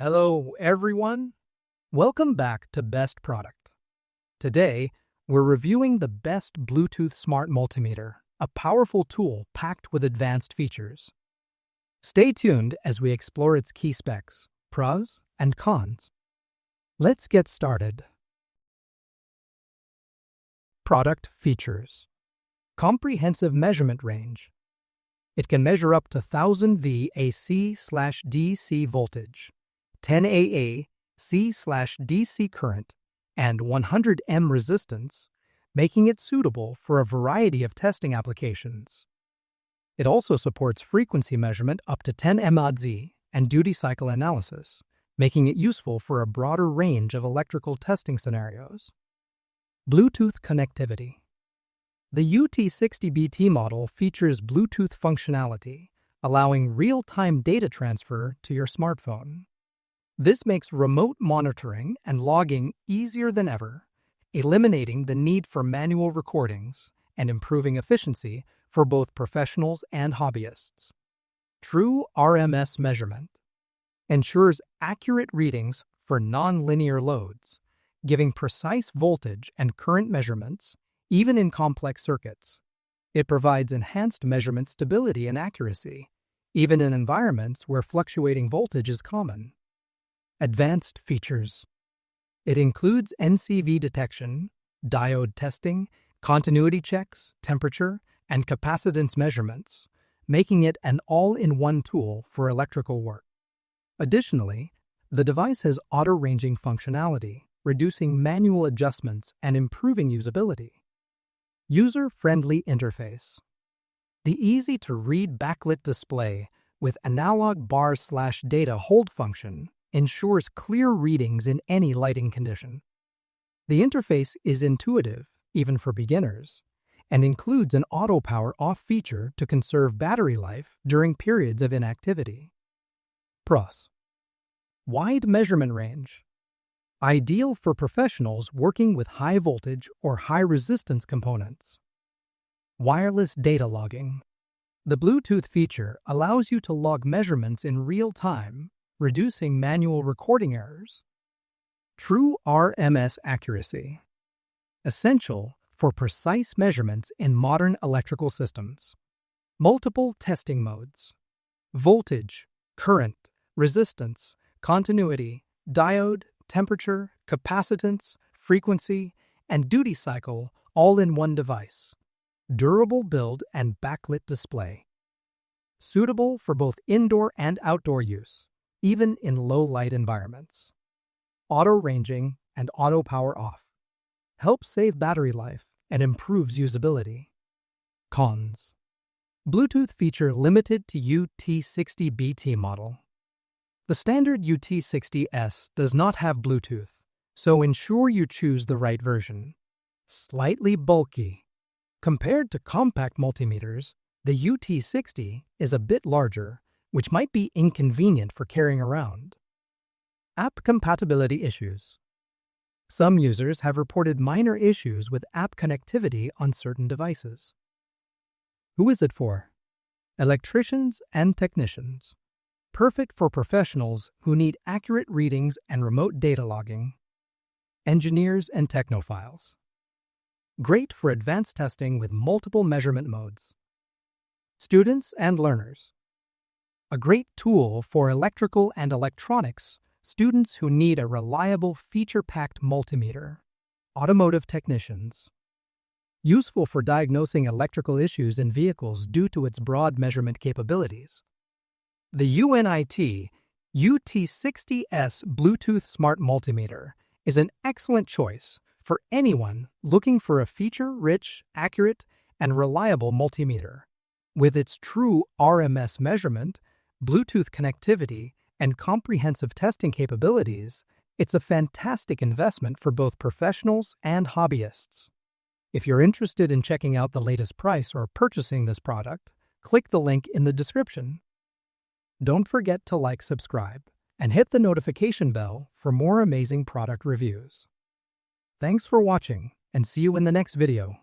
Hello, everyone. Welcome back to Best Product. Today, we're reviewing the best Bluetooth Smart Multimeter, a powerful tool packed with advanced features. Stay tuned as we explore its key specs, pros, and cons. Let's get started. Product features. Comprehensive measurement range. It can measure up to 1000 V AC/DC voltage, 10 AA C/DC current, and 100 M resistance, making it suitable for a variety of testing applications. It also supports frequency measurement up to 10 MOZ and duty cycle analysis, making it useful for a broader range of electrical testing scenarios. Bluetooth connectivity. The UT60BT model features Bluetooth functionality, allowing real-time data transfer to your smartphone. This makes remote monitoring and logging easier than ever, eliminating the need for manual recordings and improving efficiency for both professionals and hobbyists. True RMS measurement ensures accurate readings for non-linear loads, giving precise voltage and current measurements even in complex circuits. It provides enhanced measurement stability and accuracy, even in environments where fluctuating voltage is common. Advanced features. It includes NCV detection, diode testing, continuity checks, temperature, and capacitance measurements, making it an all-in-one tool for electrical work. Additionally, the device has auto-ranging functionality, reducing manual adjustments and improving usability. User-friendly interface. The easy-to-read backlit display with analog bar/data hold function ensures clear readings in any lighting condition. The interface is intuitive, even for beginners, and includes an auto power off feature to conserve battery life during periods of inactivity. Pros. Wide measurement range. Ideal for professionals working with high voltage or high resistance components. Wireless data logging. The Bluetooth feature allows you to log measurements in real time, reducing manual recording errors. True RMS accuracy. Essential for precise measurements in modern electrical systems. Multiple testing modes. Voltage, current, resistance, continuity, diode, temperature, capacitance, frequency, and duty cycle all in one device. Durable build and backlit display. Suitable for both indoor and outdoor use, even in low-light environments. Auto-ranging and auto-power off. Helps save battery life and improves usability. Cons. Bluetooth feature limited to UT60BT model. The standard UT60S does not have Bluetooth, so ensure you choose the right version. Slightly bulky. Compared to compact multimeters, the UT60 is a bit larger, which might be inconvenient for carrying around. App compatibility issues. Some users have reported minor issues with app connectivity on certain devices. Who is it for? Electricians and technicians. Perfect for professionals who need accurate readings and remote data logging. Engineers and technophiles. Great for advanced testing with multiple measurement modes. Students and learners. A great tool for electrical and electronics students who need a reliable feature-packed multimeter. Automotive technicians. Useful for diagnosing electrical issues in vehicles due to its broad measurement capabilities. The UNI-T UT60S Bluetooth Smart Multimeter is an excellent choice for anyone looking for a feature-rich, accurate, and reliable multimeter. With its true RMS measurement, Bluetooth connectivity, and comprehensive testing capabilities, it's a fantastic investment for both professionals and hobbyists. If you're interested in checking out the latest price or purchasing this product, click the link in the description. Don't forget to like, subscribe, and hit the notification bell for more amazing product reviews. Thanks for watching, and see you in the next video.